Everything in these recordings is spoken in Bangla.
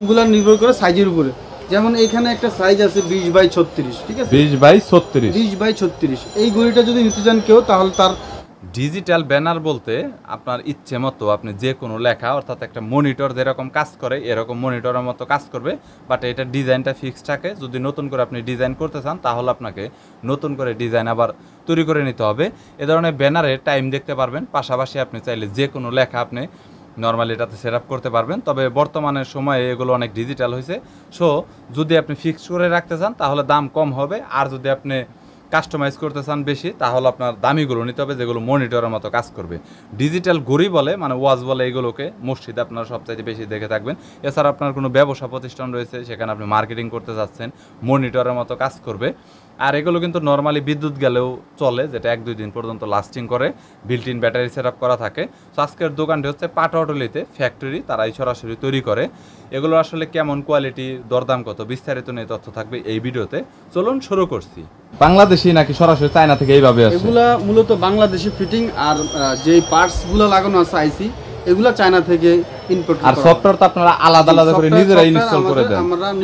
গুলো নির্ভর করে সাইজের উপরে। যেমন এখানে একটা সাইজ আছে 20x36, ঠিক আছে, 20x36। এই ঘড়িটা যদি নিতে চান কেউ তাহলে তার ডিজিটাল ব্যানার বলতে আপনার ইচ্ছে মতো আপনি যে কোনো লেখা, অর্থাৎ একটা মনিটর যেরকম কাজ করে এরকম মনিটরের মতো কাজ করবে, বাট এটা ডিজাইনটা ফিক্স থাকে। যদি নতুন করে আপনি ডিজাইন করতে চান তাহলে আপনাকে নতুন করে ডিজাইন আবার তৈরি করে নিতে হবে। এ ধরনের ব্যানারে টাইম দেখতে পারবেন, পাশাপাশি আপনি চাইলে যে কোনো লেখা আপনি নর্মালি এটাতে সেট আপ করতে পারবেন। তবে বর্তমানের সময়ে এগুলো অনেক ডিজিটাল হয়েছে, সো যদি আপনি ফিক্স করে রাখতে চান তাহলে দাম কম হবে, আর যদি আপনি কাস্টমাইজ করতে চান বেশি তাহলে আপনার দামিগুলো নিতে হবে যেগুলো মনিটরের মতো কাজ করবে। ডিজিটাল ঘড়ি বলে মানে ওয়াচ বলে এগুলোকে মসজিদে আপনারা সবচাইতে বেশি দেখে থাকবেন। এছাড়া আপনার কোনো ব্যবসা প্রতিষ্ঠান রয়েছে সেখানে আপনি মার্কেটিং করতে যাচ্ছেন, মনিটরের মতো কাজ করবে। আর এগুলো কিন্তু নর্মালি বিদ্যুৎ গেলেও চলে, যেটা 1-2 দিন পর্যন্ত লাস্টিং করে, built in battery set up করা থাকে। তো আজকের দোকানটি হচ্ছে পাটুয়াটুলিতে ফ্যাক্টরি, তারাই সরাসরি তৈরি করে। এগুলো আসলে কেমন কোয়ালিটি, দরদাম কত, বিস্তারিত নিয়ে তথ্য থাকবে এই ভিডিওতে। চলুন শুরু করছি। বাংলাদেশি নাকি সরাসরি চায়না থেকে এইভাবে আসে? এগুলা মূলত বাংলাদেশি ফিটিং, আর যে পার্টস গুলো লাগানো আছে আইসি এগুলা চায়না থেকে ইম্পোর্ট করা। আর সফটওয়্যার তো আপনারা আলাদা আলাদা করে নিজেরা ইনস্টল করে দেন।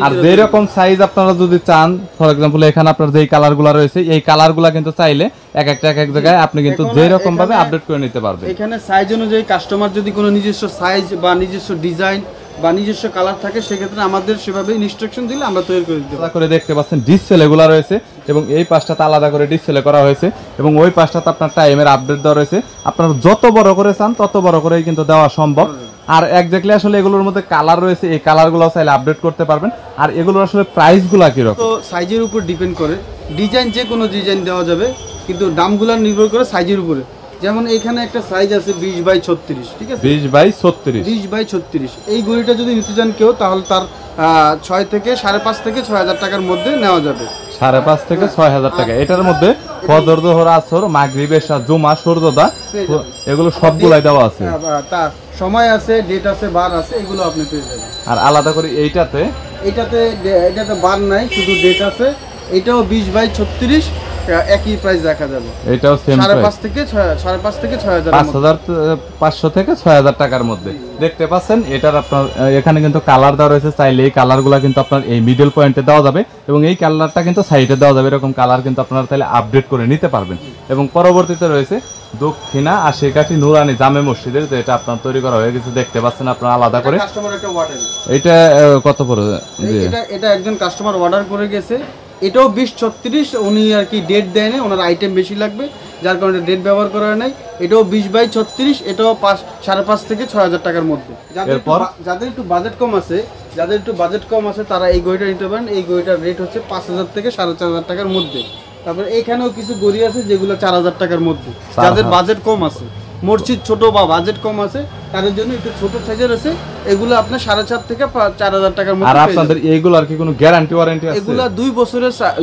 আর যে রকম সাইজ আপনারা যদি চান, ফর এক্সাম্পল এখানে আপনার যেই কালারগুলো রয়েছে এই কালারগুলো কিন্তু চাইলে এক এক জায়গায় আপনি কিন্তু যে রকম ভাবে আপডেট করে নিতে পারবেন। এখানে সাইজ অনুযায়ী কাস্টমার যদি কোনো নিজস্ব সাইজ বা নিজস্ব ডিজাইন বা নিজস্ব কালার থাকে সেক্ষেত্রে আমাদের সেভাবে ইনস্ট্রাকশন দিলে আমরা তৈরি করে দিতে পারি। করে দেখতে পাচ্ছেন ডিসপ্লে গুলো রয়েছে এবং এই পাশটাতে আলাদা করে ডিসপ্লে করা হয়েছে এবং ওই পাশটাতে আপনার টাইমের আপডেট দেওয়া রয়েছে। আপনারা যত বড় করে চান তত বড় করেই কিন্তু দেওয়া সম্ভব। আর এক্স্যাক্টলি আসলে এগুলোর মধ্যে কালার রয়েছে, এই কালারগুলো চাইলে আপডেট করতে পারবেন। আর এগুলোর আসলে প্রাইসগুলো কিরকম? তো সাইজের উপর ডিপেন্ড করে, ডিজাইন যে কোনো ডিজাইন দেওয়া যাবে, কিন্তু দামগুলো নির্ভর করে সাইজের উপরে। যেমন এখানে একটা সাইজ আছে 20x36, ঠিক আছে, 20x36। এই ঘড়িটা যদি নিতে চান কেউ তাহলে তার 6 থেকে 5.5 থেকে 6,000 টাকার মধ্যে নেওয়া যাবে। 5.5 থেকে 6,000 টাকা। এটার মধ্যে ফজর, যোহর, আসর, মাগরিব, এশা, জুমা, সূর্যোদয় এগুলো সবগুলাই দেওয়া আছে। তার সময় আছে, ডেট আছে, বার আছে, এগুলো আপনি পেয়ে যাবেন। আর আলাদা করে এটাতে বার নাই, শুধু ডেট আছে। এটাও 20x36, একই প্রাইস রাখা যাবে। এটাও সেম প্রাইস, 5.5 থেকে 6,000, 5,500 থেকে 6,000 টাকার মধ্যে। দেখতে পাচ্ছেন এটার আপনার এখানে কিন্তু কালার দেওয়া রয়েছে, চাইলে এই কালারগুলো কিন্তু আপনার এই মিডল পয়েন্টে দেওয়া যাবে এবং এই কালারটা কিন্তু সাইডে দেওয়া যাবে। এরকম কালার কিন্তু আপনারা তাহলে আপডেট করে নিতে পারবেন। এবং পরবর্তীতে রয়েছে দক্ষিণা আশিকাঠি নুরানি জামে মসজিদের, তো এটা আপনার তৈরি করা হয়ে গেছে, দেখতে পাচ্ছেন আপনারা আলাদা করে। এটা কত পড়ে? এটা একজন কাস্টমার অর্ডার করে গেছে, এটাও 20x36। উনি আর কি ডেট দেয় না, ওনার আইটেম বেশি লাগবে যার কারণে ডেট ব্যবহার করা নাই। এটাও 20x36, এটাও 5.5 থেকে 6,000 টাকার মধ্যে। যাদের একটু বাজেট কম আছে তারা এই ঘড়িটা নিতে পারেন। এই ঘড়িটার রেট হচ্ছে 5,000 থেকে 4,500 টাকার মধ্যে। তারপরে এখানেও কিছু ঘড়ি আছে যেগুলো 4,000 টাকার মধ্যে। যাদের বাজেট কম আছে, মসজিদ ছোট বা বাজেট কম আছে, তাদের জন্য একটু ছোট সাইজের আছে, এগুলো আপনার 4,500 থেকে 4,000 টাকার মধ্যে। আর আপনাদের এইগুলো আর কি কোনো গ্যারান্টি ওয়ারেন্টি আছে? এগুলো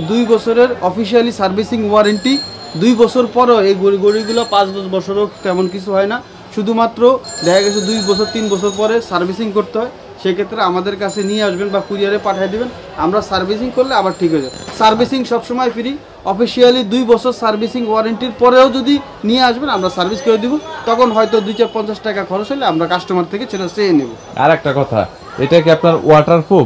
2 বছরের অফিশিয়ালি সার্ভিসিং ওয়ারেন্টি। 2 বছর পরও এই ঘড়িগুলো 5-10 বছরও তেমন কিছু হয় না। শুধুমাত্র দেখা গেছে 2 বছর 3 বছর পরে সার্ভিসিং করতে হয়, সেক্ষেত্রে আমাদের কাছে নিয়ে আসবেন বা কুরিয়ারে পাঠিয়ে দেবেন, আমরা সার্ভিসিং করলে আবার ঠিক হয়ে যায়। সার্ভিসিং সবসময় ফ্রি। অফিসিয়ালি 2 বছর সার্ভিসিং ওয়ারেন্টির পরেও যদি নিয়ে আসবেন আমরা সার্ভিস করে দিব, তখন হয়তো 2-4-50 টাকা খরচ হলে আমরা কাস্টমার থেকে সেটা চেয়ে নেব। আর একটা কথা, এটা কি আপনার ওয়াটারপ্রুফ?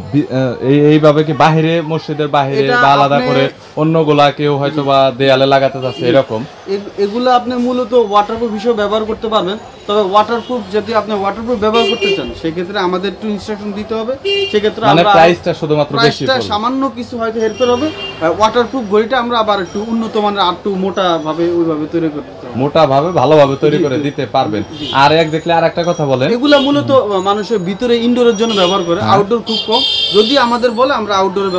এইভাবে কি বাহিরে, মসজিদের বাহিরে বা আলাদা করে অন্যগুলা কেউ হয়তো বা দেয়ালে লাগাতে চাচ্ছে এরকম? এগুলো আপনি মূলত ওয়াটারপ্রুফ হিসেবে ব্যবহার করতে পারবেন। তবে ওয়াটারপ্রুফ যদি আপনি ওয়াটারপ্রুফ ব্যবহার করতে চান সেক্ষেত্রে আমাদের একটু ইনস্ট্রাকশন দিতে হবে। সেক্ষেত্রে মানে প্রাইসটা শুধুমাত্র বেশি পড়বে, সামান্য কিছু হয়তো হেরফের হবে। ওয়াটারপ্রুফ ঘড়িটা আমরা আবার একটু উন্নত মানের, আর একটু মোটা ভাবে ওইভাবে তৈরি করতে চাই, মোটা ভাবে ভালোভাবে তৈরি করে দিতে পারবেন। আর দেখলে আর একটা কথা বলেন, এগুলা মূলত মানুষের ভিতরে ইনডোরের জন্য ব্যবহার করে, আউটডোর খুব কম। যদি আমাদের বলে আমরা আউটডোরের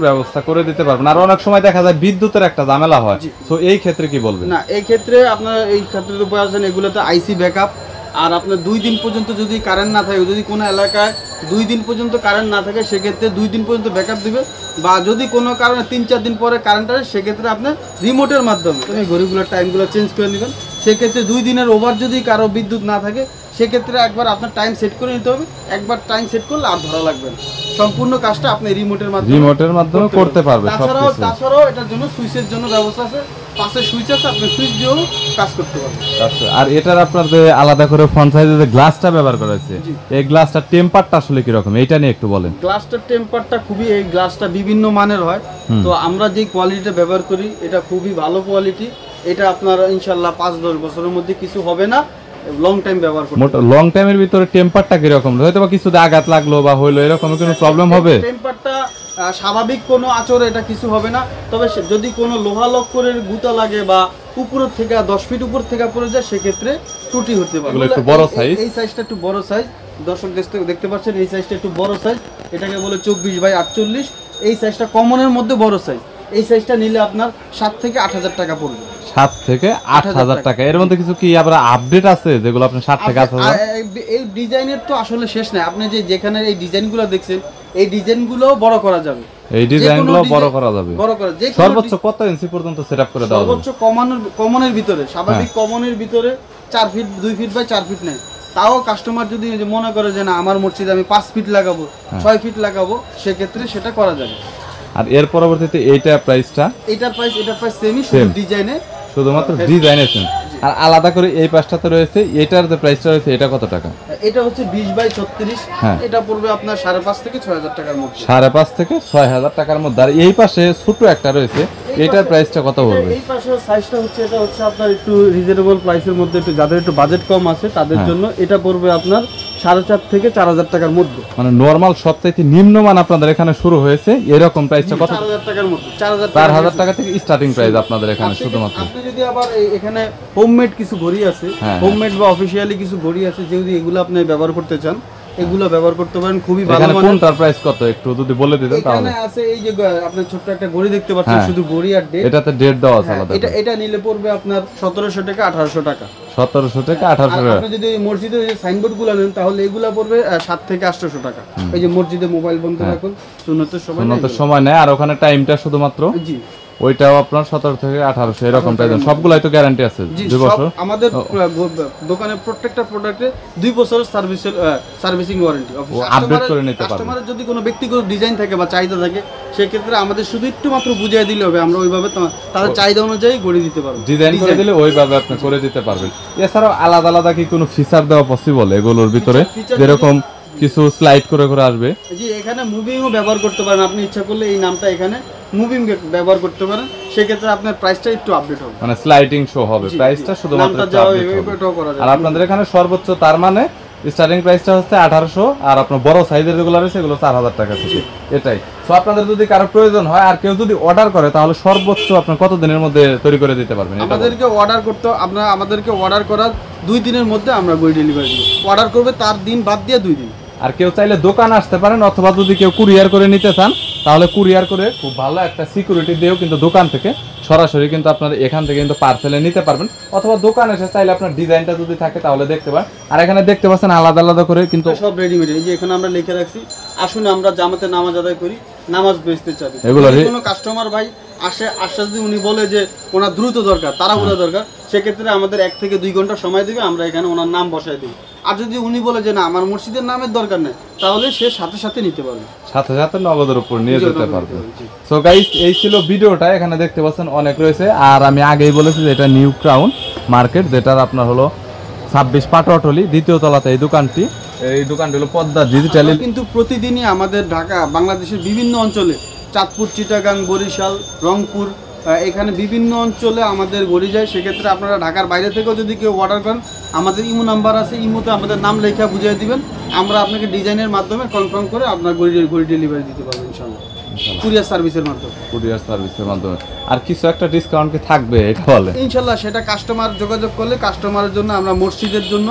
ব্যবস্থা করে দিতে পারবেন। আর অনেক সময় দেখা যায় বিদ্যুতের একটা ঝামেলা হয়, তো এই ক্ষেত্রে কি বলবেন? না, এই ক্ষেত্রে আপনার এই ক্ষেত্রে তো বলছেন এগুলোতে আইসি ব্যাকআপ। আর আপনার 2 দিন পর্যন্ত যদি কারেন্ট না থাকে, যদি কোনো এলাকায় 2 দিন পর্যন্ত কারেন্ট না থাকে সেক্ষেত্রে 2 দিন পর্যন্ত ব্যাকআপ দিবে। বা যদি কোনো কারণে 3-4 দিন পরে কারেন্ট আসে সেক্ষেত্রে আপনার রিমোটের মাধ্যমে ঘড়িগুলোর টাইমগুলো চেঞ্জ করে নেবেন। সেক্ষেত্রে 2 দিনের ওভার যদি কারো বিদ্যুৎ না থাকে সেক্ষেত্রে একবার আপনার টাইম সেট করে নিতে হবে, একবার টাইম সেট করলে আর ধরা লাগবে না, সম্পূর্ণ কাজটা আপনি রিমোটের মাধ্যমে করতে পারবে। তাছাড়াও এটার জন্য সুইচের জন্য ব্যবস্থা আছে, পাশে সুইচ আছে, আপনি সুইচ দিয়েও কাজ করতে পারবেন। আচ্ছা, আর এটার আপনার যে আলাদা করে ফ্রন্ট সাইডে যে গ্লাসটা ব্যবহার করা হয়েছে, এই গ্লাসটার টেম্পারটা আসলে কি রকম, এইটা নিয়ে একটু বলেন। গ্লাসটার টেম্পারটা খুবই, এই গ্লাসটা বিভিন্ন মানের হয়, তো আমরা যে কোয়ালিটিটা ব্যবহার করি এটা খুবই ভালো কোয়ালিটি। এটা আপনার ইনশাআল্লাহ 5-10 বছরের মধ্যে কিছু হবে না, লং টাইম ব্যবহার করতে। লং টাইমের ভিতরে টেম্পারটা কি রকম, হয়তো বা কিছুতে আঘাত লাগলো বা হইলো, এরকম কোনো প্রবলেম হবে? টেম্পারটা স্বাভাবিক কোনো আচরে এটা কিছু হবে না, তবে যদি কোনো লোহা লক্করের গুতা লাগে বা উপর থেকে 10 ফিট উপর থেকে পড়ে যায়, সেক্ষেত্রে ত্রুটি হতে পারে। একটু বড় সাইজ, এই সাইজটা একটু বড় সাইজ, দর্শক দেখতে পাচ্ছেন এই সাইজটা একটু বড় সাইজ, এটাকে বলে 24/48। এই সাইজটা কমনের মধ্যে বড় সাইজ, এই সাইজটা নিলে আপনার 7 থেকে 8,000 টাকা পড়বে। 7 থেকে 8,000 টাকা। এর মধ্যে কিছু কি আবার আপডেট আছে যেগুলো আপনি 7 থেকে 8,000? এই ডিজাইনের তো আসলে শেষ নাই, আপনি যেখানে এই ডিজাইনগুলো দেখছেন, এই ডিজাইনগুলো বড় করা যাবে, এই ডিজাইনগুলো বড় করা যাবে। সর্বোচ্চ কত ইঞ্চি পর্যন্ত সেটআপ করে দেওয়া যাবে? সর্বোচ্চ কমনের ভিতরে, স্বাভাবিক কমনের ভিতরে 4 ফিট, 2 ফিট বাই 4 ফিট নেয়। তাও কাস্টমার যদি মনে করে যে না আমার মসজিদে আমি 5 ফিট লাগাবো, 6 ফিট লাগাবো, সেক্ষেত্রে সেটা করা যাবে। আর এর পরবর্তীতে এটার প্রাইস সেমই, ডিজাইনে শুধুমাত্র ডিজাইন আছে। আর আলাদা করে এই পাশটাতে রয়েছে, এটার যে প্রাইসটা রয়েছে এটা কত টাকা? এটা হচ্ছে 20/36, এটা পড়বে আপনার 5.5 থেকে 6,000 টাকার মধ্যে। 5.5 থেকে 6,000 টাকার মধ্যে। আর এই পাশে ছোট একটা রয়েছে, এটার প্রাইসটা কত পড়বে? এই পাশে সাইজটা হচ্ছে, এটা হচ্ছে আপনার একটু রিজনেবল প্রাইসের মধ্যে, একটু যাদের একটু বাজেট কম আছে তাদের জন্য এটা পড়বে আপনার 4.5 থেকে 4,000 টাকার মধ্যে। মানে নরমাল সবচাইতে নিম্নমান আপনাদের এখানে শুরু হয়েছে, এরকম প্রাইসটা কত? 4,000 টাকার মধ্যে, 4,000 টাকা থেকে স্টার্টিং প্রাইস আপনাদের এখানে শুধুমাত্র। আপনি যদি আবার এখানে হোমমেড কিছু ঘড়ি আছে, হোমমেড বা অফিশিয়ালি কিছু ঘড়ি আছে, যদি এগুলো আপনি ব্যবহার করতে চান, এগুলো ব্যবহার করতে পারেন, খুবই ভালো মানের। কোনটার প্রাইস কত একটু যদি বলে দিতেন তাহলে। এখানে আছে এই যে আপনি ছোট্ট একটা ঘড়ি দেখতে পাচ্ছেন, শুধু ঘড়ি আর ডেট, এটাতে ডেট দেওয়া আছে আলাদা। এটা নিলে পড়বে আপনার 1700 টাকা 1800 টাকা। 1700 থেকে 1800 টাকা। আপনি যদি মসজিদে যে সাইনবোর্ডগুলো নেন তাহলে এগুলা পড়বে 7 থেকে 800 টাকা। এই যে মসজিদে মোবাইল বন্ধ রাখুন, সুন্নতের সময় নেয়, আর ওখানে টাইমটা শুধুমাত্র জি, ওইটাও আপনার 17 থেকে 1800 এরকম প্রাইস। সবগুলাই তো গ্যারান্টি আছে 2 বছর। আমাদের দোকানে প্রত্যেকটা প্রোডাক্টে 2 বছর সার্ভিসিং ওয়ারেন্টি। আপডেট করে নিতে পারবেন। কাস্টমারের যদি কোনো ব্যক্তিগত ডিজাইন থাকে বা চাহিদা থাকে, সেক্ষেত্রে আমাদের শুধু একটু মাত্র বুঝিয়ে দিলে হবে, আমরা ওইভাবে তাদের চাহিদা অনুযায়ী গড়ে দিতে পারবো, ডিজাইন করে দিলে ওইভাবে আপনি করে দিতে পারবেন। এছাড়াও আলাদা আলাদা কি কোনো ফিচার দেওয়া পসিবল এগুলোর ভিতরে, যেরকম কিছু স্লাইড করে করে আসবে? জি, এখানে মুভিংও ব্যবহার করতে পারেন, আপনি ইচ্ছা করলে এই নামটা এখানে মুভিং ব্যবহার করতে পারেন, সেক্ষেত্রে আপনার প্রাইসটা একটু আপডেট হবে, মানে স্লাইডিং শো হবে, প্রাইসটা শুধুমাত্র আপডেট হবে। আর আপনাদের এখানে সর্বোচ্চ তার মানে স্টার্টিং প্রাইসটা হচ্ছে 1800, আর আপনার বড় সাইজের যেগুলো রয়েছে এগুলো 4000 টাকা থেকে। এটাই তো আপনাদের যদি কারো প্রয়োজন হয় আর কেউ যদি অর্ডার করে, তাহলে সর্বোচ্চ আপনার কত দিনের মধ্যে তৈরি করে দিতে পারবেন? আমাদেরকে অর্ডার করার 2 দিনের মধ্যে আমরা গড়ি ডেলিভারি দিব। অর্ডার করবে তার দিন বাদ দিয়ে 2 দিন। আর কেউ চাইলে দোকান আসতে পারেন, অথবা যদি কেউ কুরিয়ার করে নিতে চান তাহলে কুরিয়ার করে খুব ভালো একটা সিকিউরিটি দিয়েও কিন্তু দোকান থেকে সরাসরি কিন্তু আপনারা এখান থেকে কিন্তু পার্সেলে নিতে পারবেন, অথবা দোকানে এসে চাইলে আপনার ডিজাইনটা যদি থাকে তাহলে দেখতে পারেন। আর এখানে দেখতে পাচ্ছেন আলাদা আলাদা করে কিন্তু সব রেডিমেড। এই যে এখানে আমরা লিখে রাখছি, আসুন আমরা জামাতে নামাজ আদায় করি, নামাজ বেচতে চাই। এগুলো কোনো কাস্টমার ভাই আসে যদি উনি বলে যে ওনার দ্রুত দরকার, তাড়াহুড়া দরকার, সেক্ষেত্রে আমাদের 1 থেকে 2 ঘন্টা সময় দিবে, আমরা এখানে ওনার নাম বসাই দিই। আর যদি উনি বলে যে না আমার মসজিদের নামের দরকার নেই, তাহলে সে সাথে সাথে নিতে পারবে, সাথে সাথে নগদের উপর নিয়ে যেতে পারবে। সো গাইস, এই ছিল ভিডিওটা। এখানে দেখতে পাচ্ছেন অনেক রয়েছে, আর আমি আগেই বলেছি যে এটা নিউ ক্রাউন মার্কেট, যেটার আপনার হলো 26 পাটোয়াটলি 2য় তলাতে এই দোকানটি। এই দোকানটি হলো পদ্মা ডিজিটালি। কিন্তু প্রতিদিনই আমাদের ঢাকা, বাংলাদেশের বিভিন্ন অঞ্চলে, চাঁদপুর, চিটাগাং, বরিশাল, রংপুর, এখানে বিভিন্ন অঞ্চলে আমাদের গড়ি যায়। সেক্ষেত্রে আপনারা ঢাকার বাইরে থেকেও যদি কেউ অর্ডার করেন, আমাদের ইমো নাম্বার আছে, ইমোতে আমাদের নাম লেখা বুঝিয়ে দিবেন, আমরা আপনাকে ডিজাইনের মাধ্যমে কনফার্ম করে আপনার গড়ি ডেলিভারি দিতে পারবো ইনশাআল্লাহ, কুরিয়ার সার্ভিসের মাধ্যমে। আর কিছু একটা ডিসকাউন্ট কি থাকবে এটা বলে? ইনশাআল্লাহ সেটা কাস্টমার যোগাযোগ করলে কাস্টমারের জন্য আমরা মসজিদের জন্য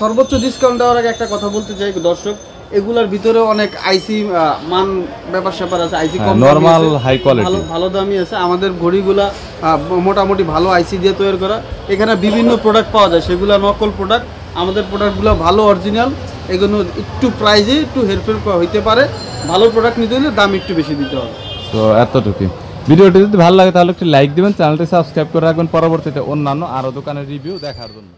সর্বোচ্চ ডিসকাউন্ট দেওয়ার আগে একটা কথা বলতে চাই দর্শক, এগুলার ভিতরে অনেক আইসি মান ব্যাপার স্যাপার আছে, আইসি কম নরমাল হাই কোয়ালিটি ভালো দামি আছে। আমাদের ঘড়িগুলা মোটামুটি ভালো আইসি দিয়ে তৈরি করা। এখানে বিভিন্ন প্রোডাক্ট পাওয়া যায়, সেগুলো নকল প্রোডাক্ট। আমাদের প্রোডাক্টগুলো ভালো অরিজিনাল, এগুলো একটু প্রাইজে একটু হেরফের হইতে পারে। ভালো প্রোডাক্ট নিতে হলে দাম একটু বেশি দিতে হবে। তো এতটুকুই। ভিডিওটি যদি ভালো লাগে তাহলে একটু লাইক দিবেন, চ্যানেলটি সাবস্ক্রাইব করে রাখবেন পরবর্তীতে অন্যান্য আরও দোকানের রিভিউ দেখার জন্য।